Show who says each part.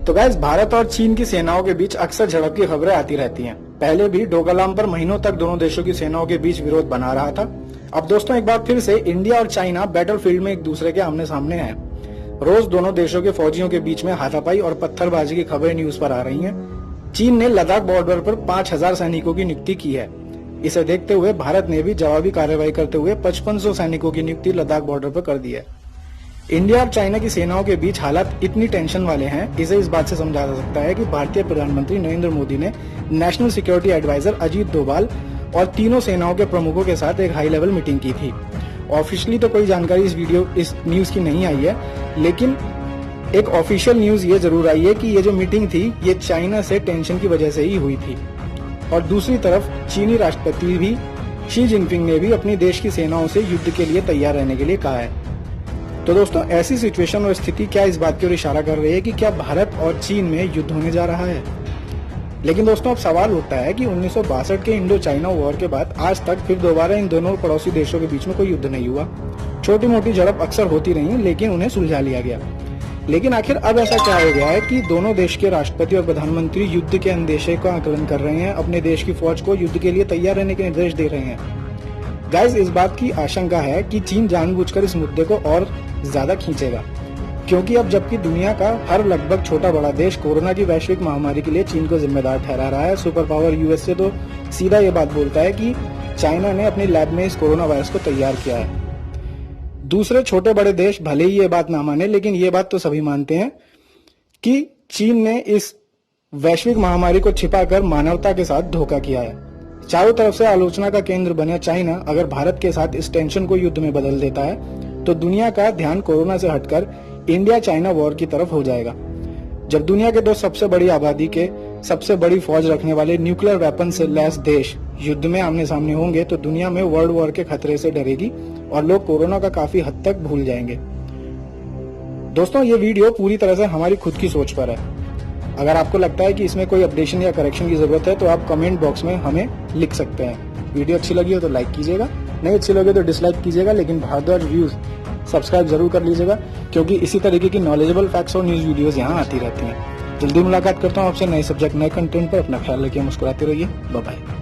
Speaker 1: तो गाइस, भारत और चीन की सेनाओं के बीच अक्सर झड़प की खबरें आती रहती हैं। पहले भी डोकलाम पर महीनों तक दोनों देशों की सेनाओं के बीच विरोध बना रहा था। अब दोस्तों, एक बार फिर से इंडिया और चाइना बैटलफील्ड में एक दूसरे के आमने सामने हैं। रोज दोनों देशों के फौजियों के बीच में हाथापाई और पत्थरबाजी की खबरें न्यूज पर आ रही हैं। चीन ने लद्दाख बॉर्डर पर 5000 सैनिकों की नियुक्ति की है। इसे देखते हुए भारत ने भी जवाबी कार्रवाई करते हुए 5500 सैनिकों की नियुक्ति लद्दाख बॉर्डर पर कर दी है। इंडिया और चाइना की सेनाओं के बीच हालात इतनी टेंशन वाले हैं, इसे इस बात से समझा जा सकता है कि भारतीय प्रधानमंत्री नरेंद्र मोदी ने national security adviser Ajit Doval और तीनों सेनाओं के प्रमुखों के साथ एक हाई लेवल मीटिंग की थी। ऑफिशियली तो कोई जानकारी इस न्यूज की नहीं आई है, लेकिन एक ऑफिशियल न्यूज ये जरूर आई है कि ये जो मीटिंग थी ये चाइना से टेंशन की वजह से ही हुई थी। और दूसरी तरफ चीनी राष्ट्रपति भी शी जिनपिंग ने भी अपने देश की सेनाओं से युद्ध के लिए तैयार रहने के लिए कहा है। तो दोस्तों, ऐसी सिचुएशन और स्थिति क्या इस बात की ओर इशारा कर रही है कि क्या भारत और चीन में युद्ध होने जा रहा है? लेकिन दोस्तों, अब सवाल उठता है कि 1962 के इंडो चाइना वॉर के बाद आज तक फिर दोबारा इन दोनों पड़ोसी देशों के बीच में कोई युद्ध नहीं हुआ। छोटी मोटी झड़प अक्सर होती रही, लेकिन उन्हें सुलझा लिया गया। लेकिन आखिर अब ऐसा क्या हो गया है कि दोनों देश के राष्ट्रपति और प्रधानमंत्री युद्ध के अंदेशे का आकलन कर रहे हैं, अपने देश की फौज को युद्ध के लिए तैयार रहने के निर्देश दे रहे हैं। गाइस, इस बात की आशंका है कि चीन जानबूझकर इस मुद्दे को और ज्यादा खींचेगा, क्योंकि अब जबकि दुनिया का हर लगभग छोटा बड़ा देश कोरोना की वैश्विक महामारी के लिए चीन को जिम्मेदार ठहरा रहा है, सुपर पावर यूएसए तो सीधा ये बात बोलता है कि चाइना ने अपनी लैब में इस कोरोना वायरस को तैयार किया है। दूसरे छोटे बड़े देश भले ही ये बात ना माने, लेकिन ये बात तो सभी मानते हैं कि चीन ने इस वैश्विक महामारी को छिपाकर मानवता के साथ धोखा किया है। चारों तरफ से आलोचना का केंद्र बना चाइना अगर भारत के साथ इस टेंशन को युद्ध में बदल देता है तो दुनिया का ध्यान कोरोना से हटकर इंडिया चाइना वॉर की तरफ हो जाएगा। जब दुनिया के दो सबसे बड़ी आबादी के सबसे बड़ी फौज रखने वाले न्यूक्लियर वेपन से लैस देश युद्ध में आमने सामने होंगे तो दुनिया में वर्ल्ड वॉर के खतरे से डरेगी और लोग कोरोना का काफी हद तक भूल जाएंगे। दोस्तों, ये वीडियो पूरी तरह से हमारी खुद की सोच पर है। अगर आपको लगता है कि इसमें कोई अपडेशन या करेक्शन की जरूरत है तो आप कमेंट बॉक्स में हमें लिख सकते हैं। वीडियो अच्छी लगी हो तो लाइक कीजिएगा, नहीं अच्छी लगी तो डिसलाइक कीजिएगा, लेकिन भारद्वाज व्यूज सब्सक्राइब जरूर कर लीजिएगा, क्योंकि इसी तरीके की नॉलेजेबल फैक्ट्स और न्यूज वीडियोस यहाँ आती रहती हैं। जल्दी मुलाकात करता हूँ आपसे नए सब्जेक्ट नए कंटेंट पर। अपना ख्याल रखिए, मुस्कुराते रहिए। Bye bye.